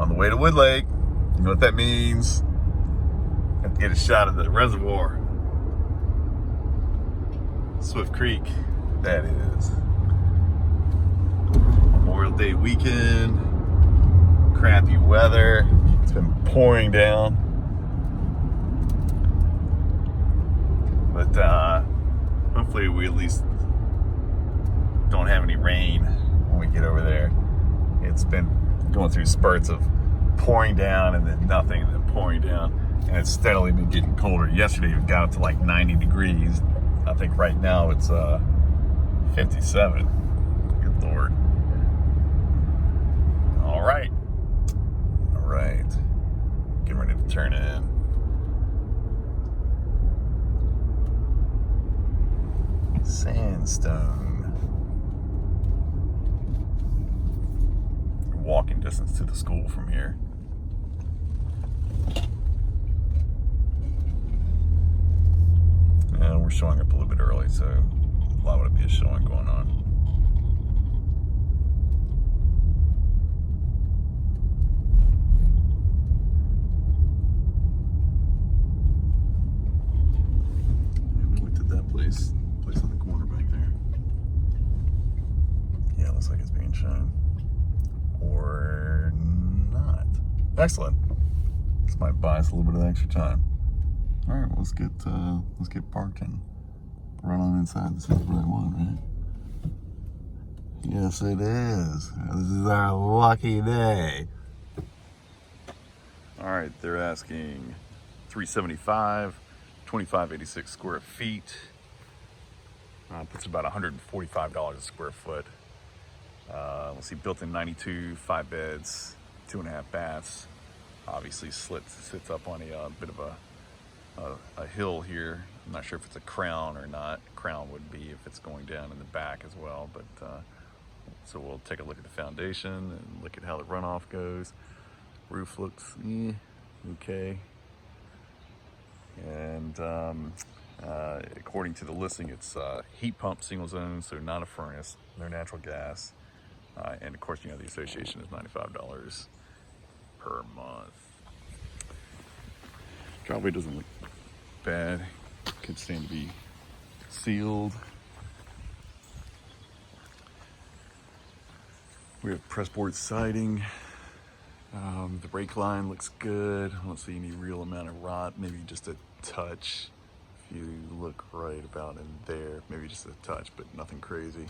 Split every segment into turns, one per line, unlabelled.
on the way to Wood Lake. You know what that means? Have to get a shot of the reservoir. Swift Creek, that is. Memorial Day weekend, crappy weather. It's been pouring down. But hopefully we at least don't have any rain when we get over there. It's been going through spurts of pouring down and then nothing and then pouring down. And it's steadily been getting colder. Yesterday it got up to like 90 degrees. I think right now it's 57. Good Lord. All right. Getting ready to turn in. Sandstone. Walking distance to the school from here. And we're showing up a little bit early, so why would it be a showing going on? We looked at that place on the corner back there. Yeah, it looks like it's being shown. Or not. Excellent. This might buy us a little bit of extra time. All right, well, let's get parked and run on inside. This is the right one, right? Yes, it is. This is our lucky day. All right, they're asking $375, 2586 square feet. Puts about $145 a square foot. Let's see, built-in 92, 5 beds, 2.5 baths. Obviously sits up on a bit of a hill here. I'm not sure if it's a crown or not. Crown would be if it's going down in the back as well. But so we'll take a look at the foundation and look at how the runoff goes. Roof looks okay. And according to the listing, it's heat pump single zone, so not a furnace, no natural gas. And of course, you know, the association is $95 per month. Driveway doesn't look bad. Could stand to be sealed. We have pressboard siding. The brake line looks good. I don't see any real amount of rot, maybe just a touch. If you look right about in there, maybe just a touch, but nothing crazy.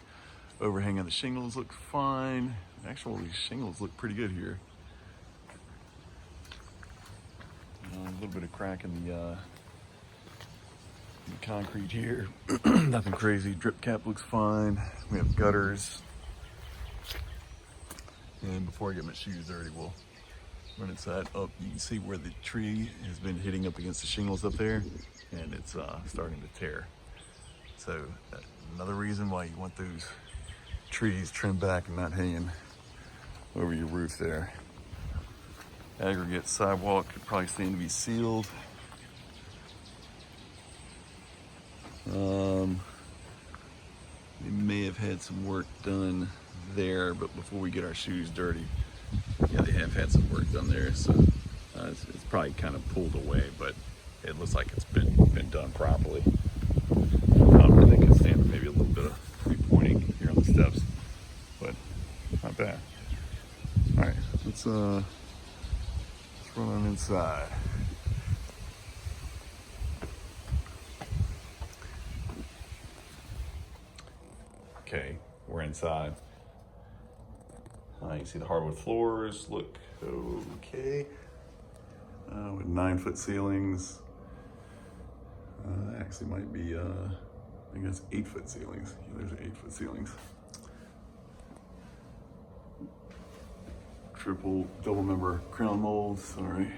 Overhang on the shingles look fine. Actually, these shingles look pretty good here. A little bit of crack in the concrete here. Nothing crazy. Drip cap looks fine. We have gutters. And before I get my shoes dirty, we'll run inside. Oh, you can see where the tree has been hitting up against the shingles up there, and it's starting to tear. So another reason why you want those trees trimmed back and not hanging over your roof there. Aggregate sidewalk could probably stand to be sealed. We may have had some work done there, but before we get our shoes dirty, yeah, they have had some work done there, so it's probably kind of pulled away, but it looks like it's been done properly. And they can stand maybe a little bit of three-pointing here on the steps, but not bad. All right, let's run on inside. Okay, we're inside. You can see the hardwood floors look okay. With 9-foot ceilings. Actually might be, I guess 8-foot ceilings. Yeah, there's 8-foot ceilings. Triple, double member crown molds, sorry.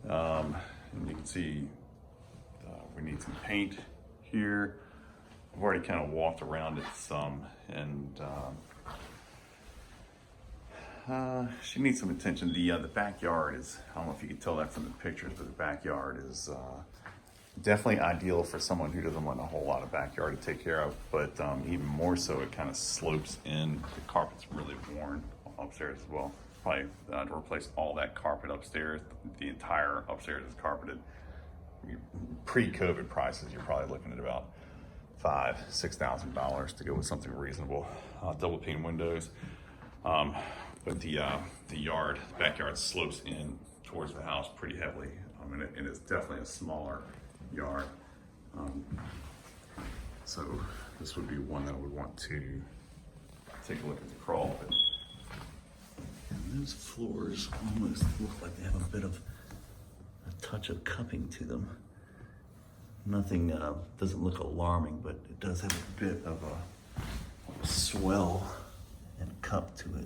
And you can see we need some paint here. I've already kind of walked around it some, and she needs some attention. The backyard is, I don't know if you can tell that from the pictures, but the backyard is definitely ideal for someone who doesn't want a whole lot of backyard to take care of, but even more so, it kind of slopes in. The carpet's really worn upstairs as well. Probably to replace all that carpet upstairs. The entire upstairs is carpeted. Pre-COVID prices, you're probably looking at about $5,000–6,000 to go with something reasonable. Double pane windows, but the backyard slopes in towards the house pretty heavily, and it's definitely a smaller yard. So this would be one that I would want to take a look at the crawl. And those floors almost look like they have a bit of a touch of cupping to them. Nothing doesn't look alarming, but it does have a bit of a swell and cup to it.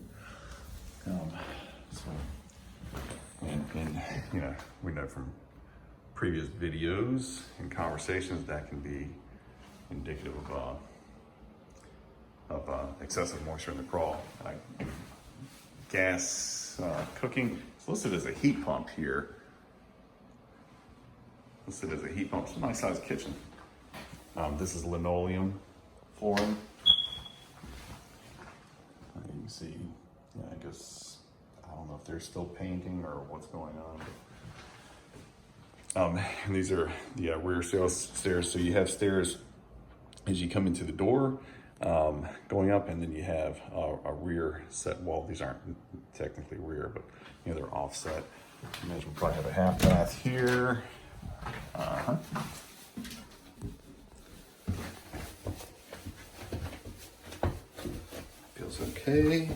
And you know, we know from previous videos and conversations that can be indicative of excessive moisture in the crawl. Gas cooking, it's listed as a heat pump here. Listed as a heat pump. It's a nice sized kitchen. This is linoleum flooring. You can see, yeah, I guess, I don't know if they're still painting or what's going on. And these are the rear stairs. So you have stairs as you come into the door, going up, and then you have a rear set wall. These aren't technically rear, but you know, they're offset. Imagine we'll probably have a half bath here. Feels okay.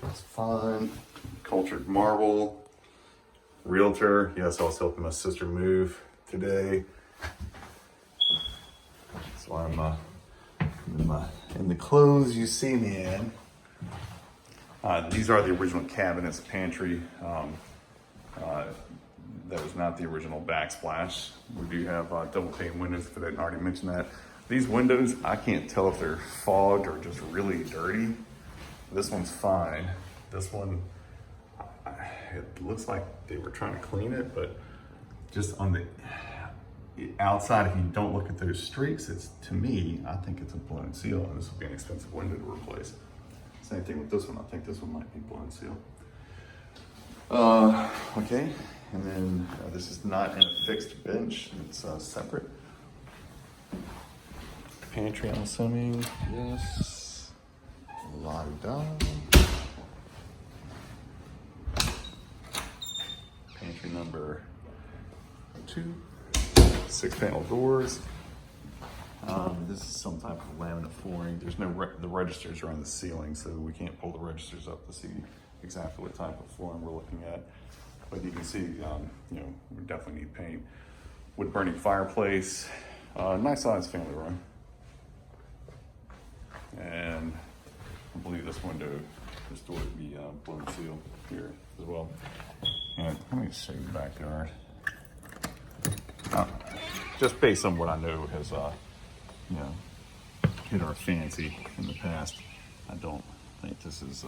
Feels fine. Cultured marble. Realtor. Yes, I was helping my sister move today. So I'm in the clothes you see me in. These are the original cabinets, pantry. That was not the original backsplash. We do have double pane windows, if I didn't already mention that. These windows, I can't tell if they're fogged or just really dirty. This one's fine. This one, it looks like they were trying to clean it, but just on the outside, if you don't look at those streaks, it's, to me, I think it's a blown seal, and this would be an expensive window to replace. Same thing with this one. I think this one might be blown seal. Okay, and then this is not in a fixed bench, it's separate. Pantry, I'm assuming, yes. La-di-da. Pantry number 2, 6-panel doors. This is some type of laminate flooring. There's no, the registers are on the ceiling, so we can't pull the registers up to see exactly what type of flooring we're looking at. But you can see, you know, we definitely need paint. Wood burning fireplace, nice sized family room. And I believe this window, this door would be blown seal here as well. And let me show you the backyard. Just based on what I know has, you know, hit our fancy in the past, I don't think this is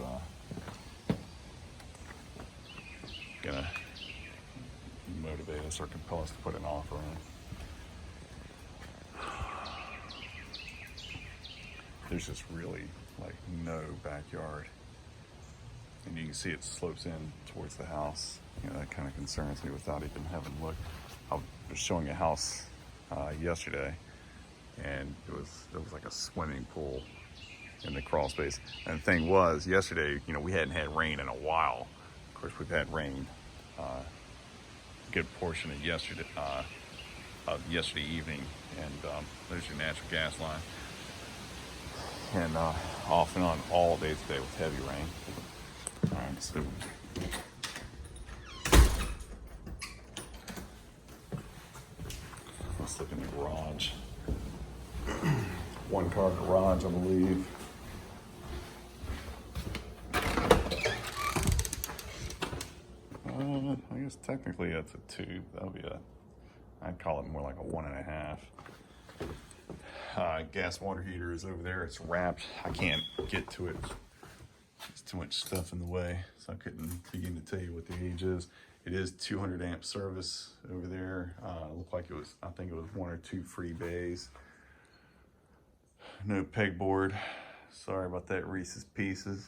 gonna motivate us or compel us to put an offer in. There's just really like no backyard, and you can see it slopes in towards the house. You know, that kind of concerns me without even having looked. I was showing a house yesterday, and there was like a swimming pool in the crawl space. And the thing was, yesterday, you know, we hadn't had rain in a while. Of course, we've had rain a good portion of yesterday evening, and there's your natural gas line. And off and on all day today with heavy rain. All right, so let's look in the garage. One car garage, I believe. I guess technically that's a 2. That would be I'd call it more like a 1.5. Gas water heater is over there. It's wrapped. I can't get to it. There's too much stuff in the way, so I couldn't begin to tell you what the age is. It is 200 amp service over there. It looked like it was, I think it was 1 or 2 free bays. No pegboard. Sorry about that, Reese's Pieces.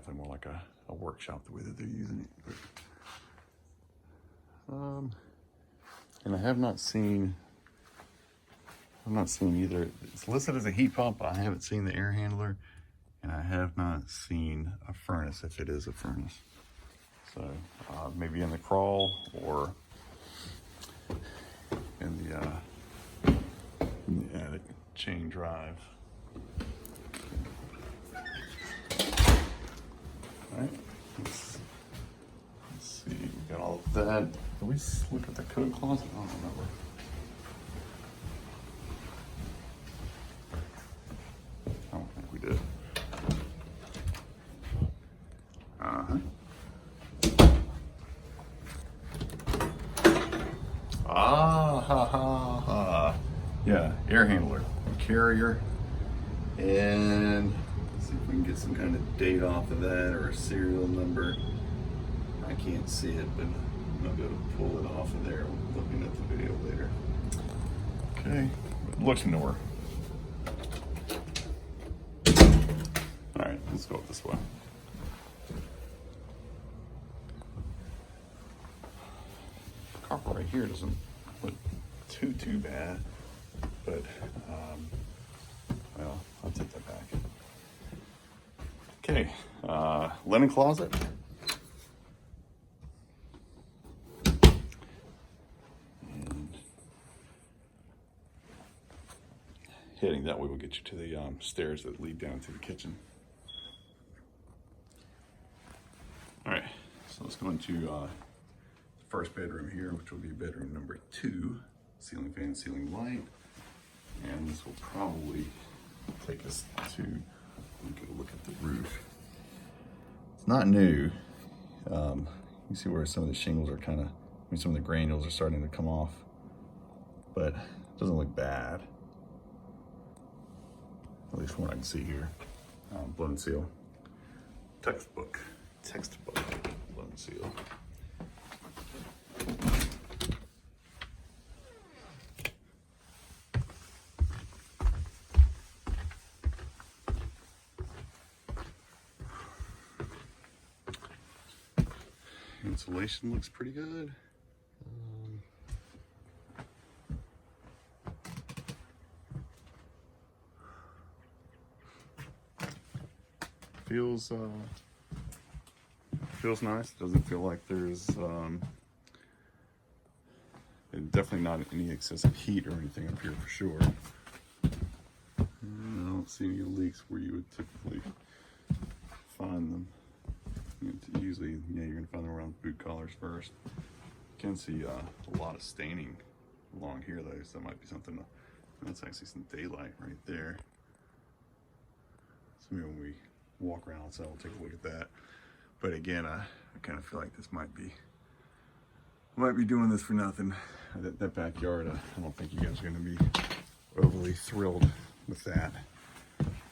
definitely more like a workshop the way that they're using it. But, and I have not seen either. It's listed as a heat pump. I haven't seen the air handler, and I have not seen a furnace if it is a furnace. So maybe in the crawl or in the attic chain drive. All right, let's see. We got all of that. Did we look at the coat closet? I don't remember. I don't think we did. Yeah, air handler, carrier, and let's see if we can get some kind of date off of that or a serial number. I can't see it, but I'll be able to pull it off of there looking at the video later. Okay, looks newer. All right, let's go this way. The carpet right here doesn't look too bad, but well, I'll take that back. Okay, linen closet. And heading that way will get you to the stairs that lead down to the kitchen. All right, so let's go into the first bedroom here, which will be bedroom number 2. Ceiling fan, ceiling light. And this will probably take us to look at the roof. It's not new. You see where some of the shingles are some of the granules are starting to come off, but it doesn't look bad. At least from what I can see here. Blown seal. Textbook blown seal. Insulation looks pretty good. Feels nice. Doesn't feel like there's definitely not any excessive heat or anything up here for sure. I don't see any leaks where you would typically find them. Usually, yeah, you're gonna find them around boot collars first. You can see a lot of staining along here though, so that might be something. That's actually some daylight right there. So maybe when we walk around outside, we'll take a look at that. But again, I kind of feel like this might be doing this for nothing. That backyard, I don't think you guys are gonna be overly thrilled with that.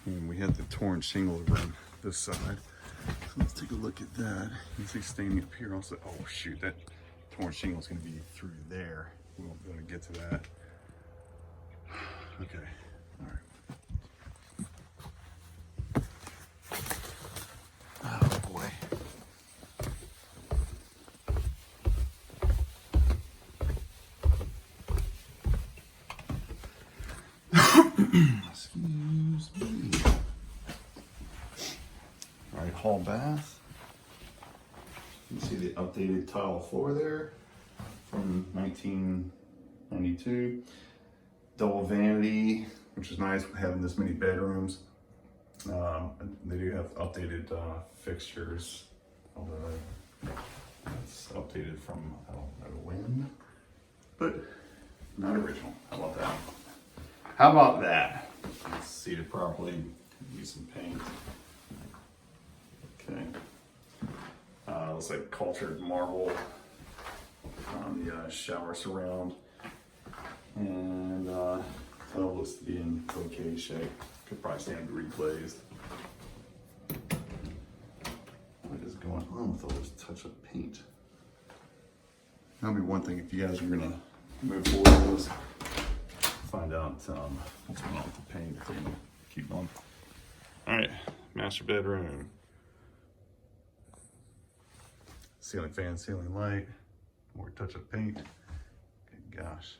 And we had the torn shingle over on this side. So let's take a look at that. You can see staining up here also. Oh shoot, that torn shingle is going to be through there. We won't be able to get to that. Okay, all right. Oh boy. Excuse me. All right, hall bath. You can see the updated tile floor there from 1992. Double vanity, which is nice having this many bedrooms. They do have updated fixtures, although it's updated from, I don't know when, but not original. How about that? How about that? It's seated properly, use some paint. Okay. Looks like cultured marble on the shower surround. And tile looks to be in okay shape. Could probably stand to be reglazed. What is going on with all this touch-up paint? That'll be one thing if you guys are gonna move forward with this. Find out what's going on with the paint if they're gonna keep on. All right, master bedroom. Ceiling fan, ceiling light, more touch-up paint. Good gosh.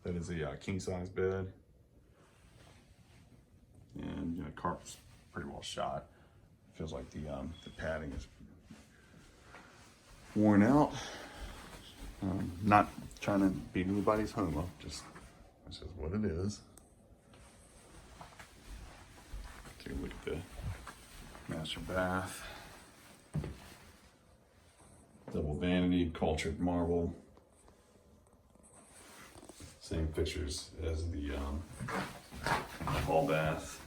That is a king size bed. And you know, carpet's pretty well shot. Feels like the padding is worn out. Not trying to beat anybody's home up, just this is what it is. Take a look at the master bath. Double vanity, cultured marble. Same fixtures as the hall bath.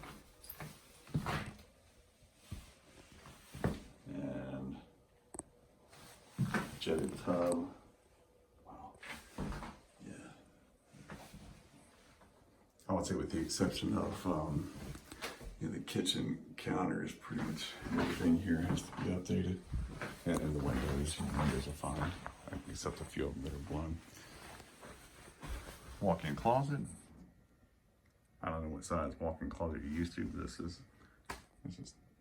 And jetted tub. Wow. Yeah. I would say with the exception of you know, the kitchen counter is pretty much everything here has to be updated. And the windows are fine, except a few of them that are blown. Walk-in closet. I don't know what size walk-in closet you're used to, but this is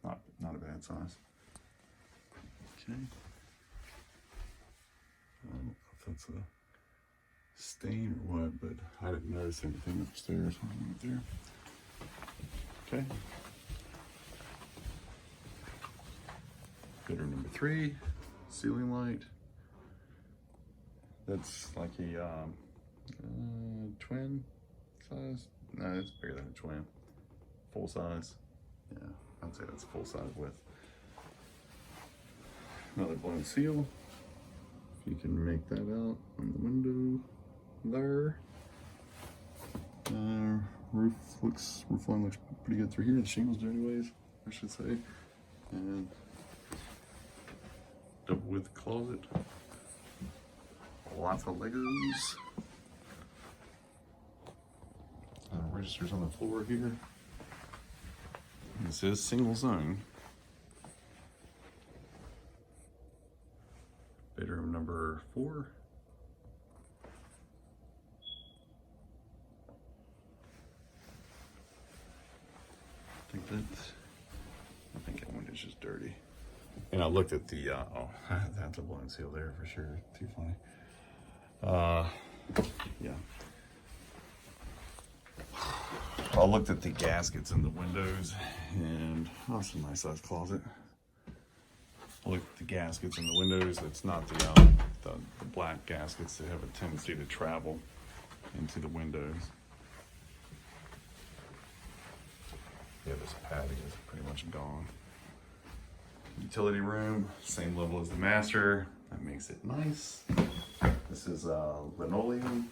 not a bad size. Okay. I don't know if that's a stain or what, but I didn't notice anything upstairs when I went there. Okay. Bedroom number 3, ceiling light. That's like a twin size. No, it's bigger than a twin. Full size. Yeah, I'd say that's full size width. Another blown seal. If you can make that out on the window there. Roof line looks pretty good through here. The shingles do anyways, I should say. And double width closet. Lots of Legos. Registers on the floor here. This is single zone. Bedroom number 4. I think that window's just dirty. And I looked at the, oh, that's a blown seal there for sure. Too funny. Yeah. I looked at the gaskets in the windows, and oh, it's a nice size closet. I looked at the gaskets in the windows. It's not the black gaskets that have a tendency to travel into the windows. Yeah, this padding is pretty much gone. Utility room, same level as the master. That makes it nice. This is linoleum.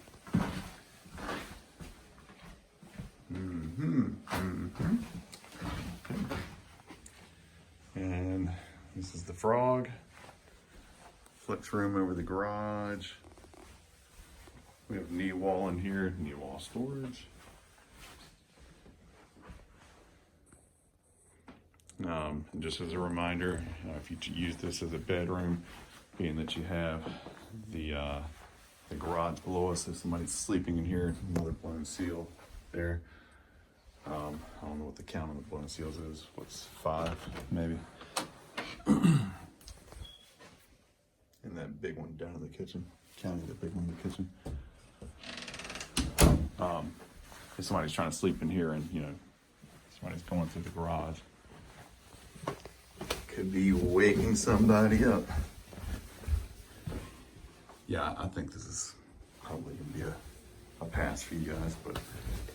And this is the frog. Flex room over the garage. We have knee wall in here, knee wall storage. And just as a reminder, if you use this as a bedroom, being that you have the garage below us, if somebody's sleeping in here, another blown seal there. I don't know what the count on the blown seals is. What's 5, maybe? And that big one down in the kitchen. Counting the big one in the kitchen. If somebody's trying to sleep in here and, you know, somebody's going through the garage, could be waking somebody up. Yeah, I think this is probably gonna be a pass for you guys, but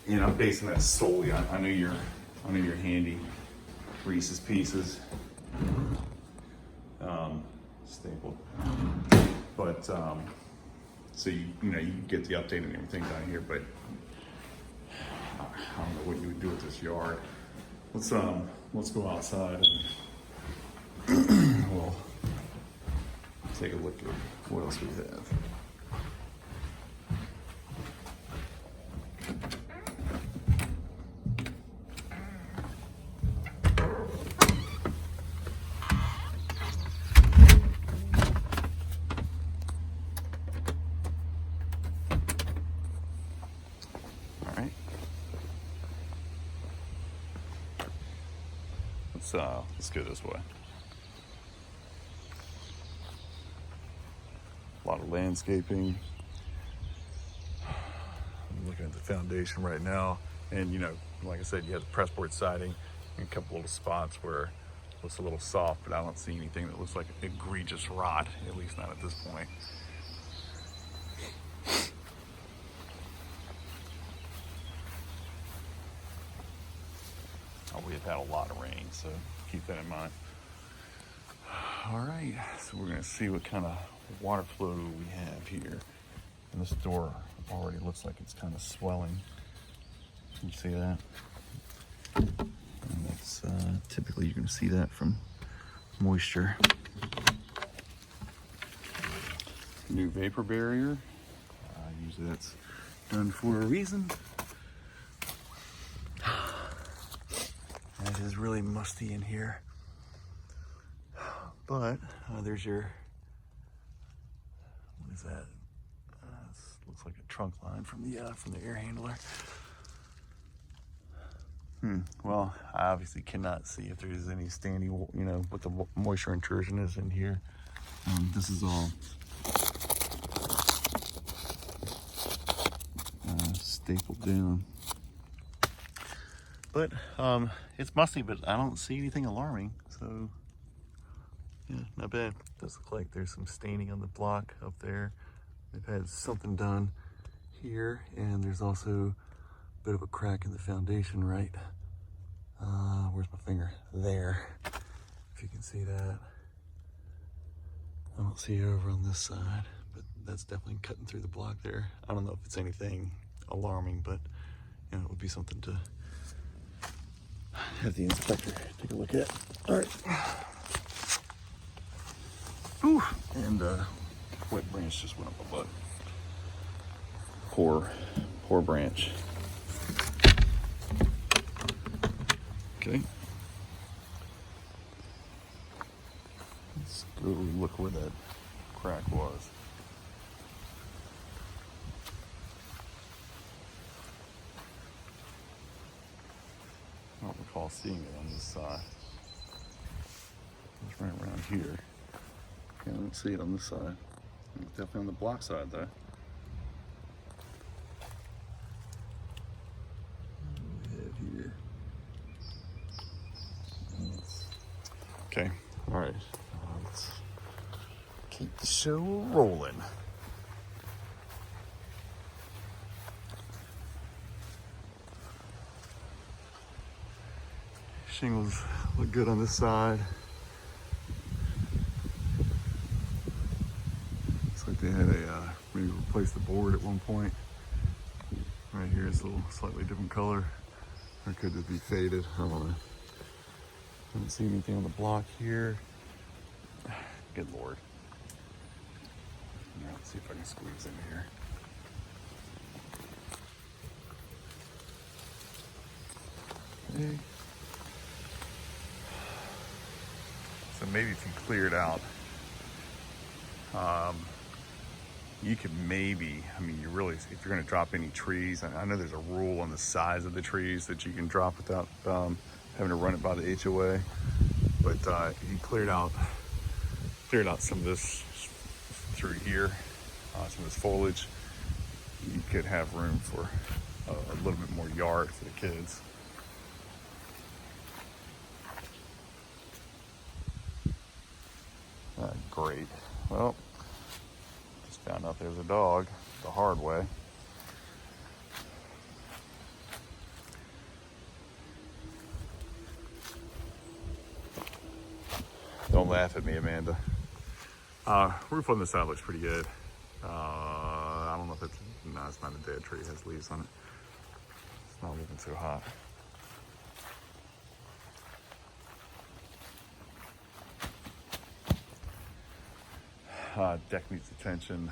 you know, I'm basing that solely on, I know you're handy Reese's Pieces, staple, but so you know, you get the update and everything down here, but I don't know what you would do with this yard. Let's go outside and we'll take a look at what else we have. Let's go this way. A lot of landscaping. I'm looking at the foundation right now, and you know, like I said, you have the pressboard siding and a couple little spots where it looks a little soft, but I don't see anything that looks like egregious rot, at least not at this point. Oh, we have had a lot of rain, so keep that in mind. All right, so we're gonna see what kind of water flow we have here. And this door already looks like it's kind of swelling. Can you see that? And that's typically you're gonna see that from moisture. New vapor barrier. Usually that's done for a reason. It is really musty in here. But there's your, what is that? Looks like a trunk line from the air handler. Well, I obviously cannot see if there's any standing, you know, what the moisture intrusion is in here. This is all stapled down. But it's musty, but I don't see anything alarming, so yeah, not bad. Does look like there's some staining on the block up there. They've had something done here, and there's also a bit of a crack in the foundation, right? Where's my finger? There. If you can see that. I don't see it over on this side, but that's definitely cutting through the block there. I don't know if it's anything alarming, but you know, it would be something to have the inspector take a look at. All right. Ooh, and wet branch just went up my butt. Poor branch. Okay. Let's go look where that crack was. I don't recall seeing it on this side. It's right around here. Yeah, I don't see it on this side. It's definitely on the block side though. What do we have here? Okay, all right. Let's keep the show rolling. Shingles look good on this side. Looks like they had maybe replaced the board at one point. Right here is a little slightly different color. Or could it be faded? I don't know. I don't see anything on the block here. Good Lord. Let's see if I can squeeze in here. Okay. So maybe if you clear it out, you could maybe, I mean, you really, if you're gonna drop any trees, I know there's a rule on the size of the trees that you can drop without having to run it by the HOA, but if you cleared out some of this through here, some of this foliage, you could have room for a little bit more yard for the kids. Great. Well, just found out there's a dog the hard way. Don't laugh at me, Amanda. Roof on the side looks pretty good. I don't know if it's, no, it's not a dead tree. It has leaves on it. It's not looking so hot. Deck needs attention.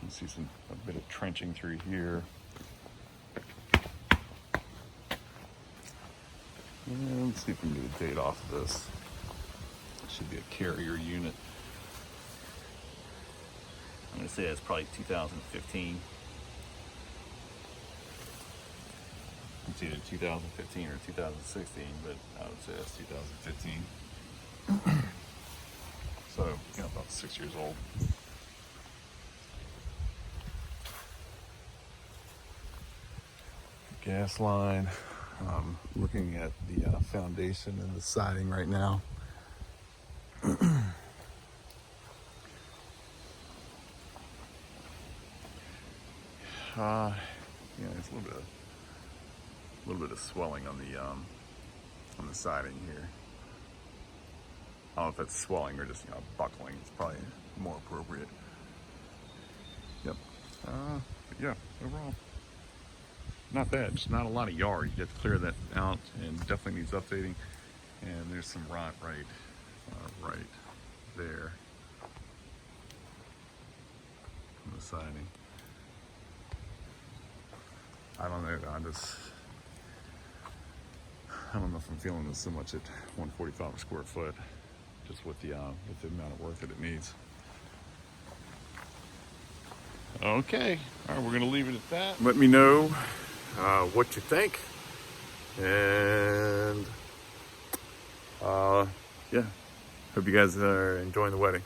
You can see a bit of trenching through here. And let's see if we can get a date off of this. It should be a carrier unit. I'm gonna say it's probably 2015. It's either 2015 or 2016, but I would say that's 2015. So, about 6 years old. Gas line. Looking at the foundation and the siding right now. It's a little bit of swelling on the siding here. I don't know if that's swelling or just buckling. It's probably more appropriate. Yep. But yeah, overall, not bad. Just not a lot of yard. You have to clear that out, and definitely needs updating. And there's some rot right there on the siding. I don't know. I don't know if I'm feeling this so much at 145 a square foot, just with the amount of work that it needs. Okay, all right, we're gonna leave it at that. Let me know what you think, and yeah, hope you guys are enjoying the wedding.